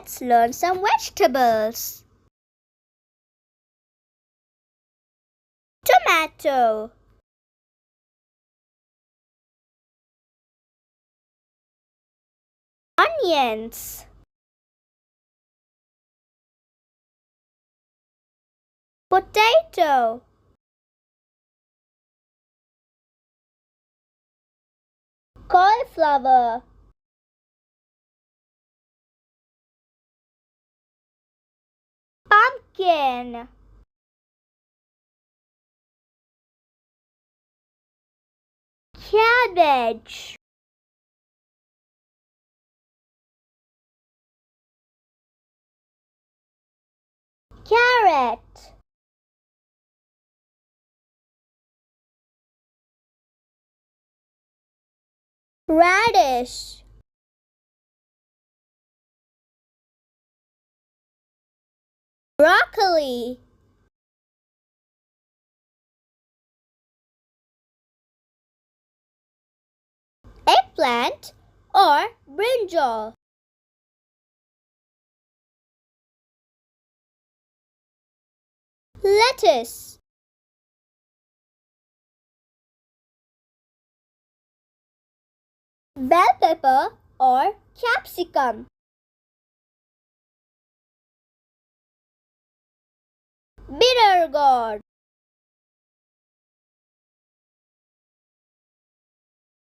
Let's learn some vegetables. Tomato, onions, potato, cauliflower, pumpkin, cabbage, carrot, radish, broccoli, eggplant or brinjal, lettuce, bell pepper or capsicum, bitter gourd,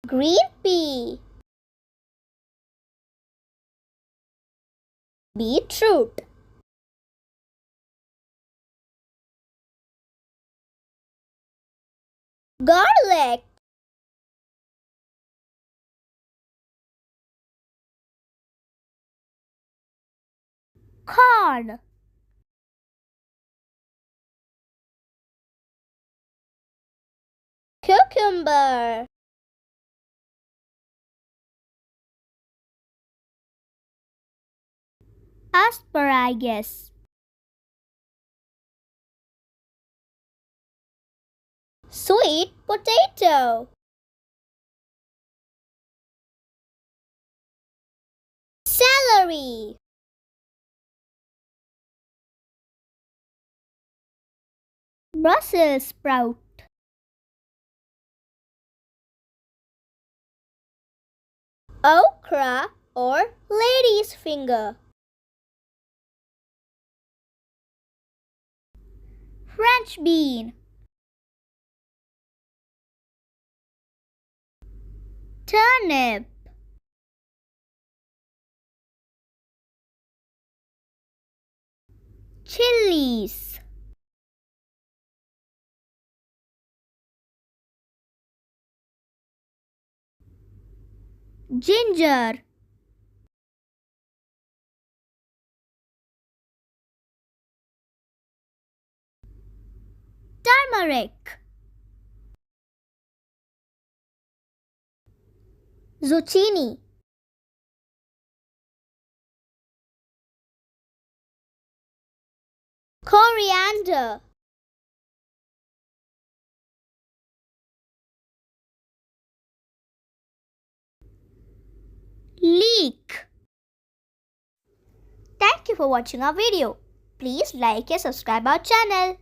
green pea, beetroot, garlic, corn, cucumber, asparagus, sweet potato, celery, Brussels sprout, okra or lady's finger, French bean, turnip, chilies, ginger, turmeric, zucchini, coriander, leek. Thank you for watching our video. Please like and subscribe our channel.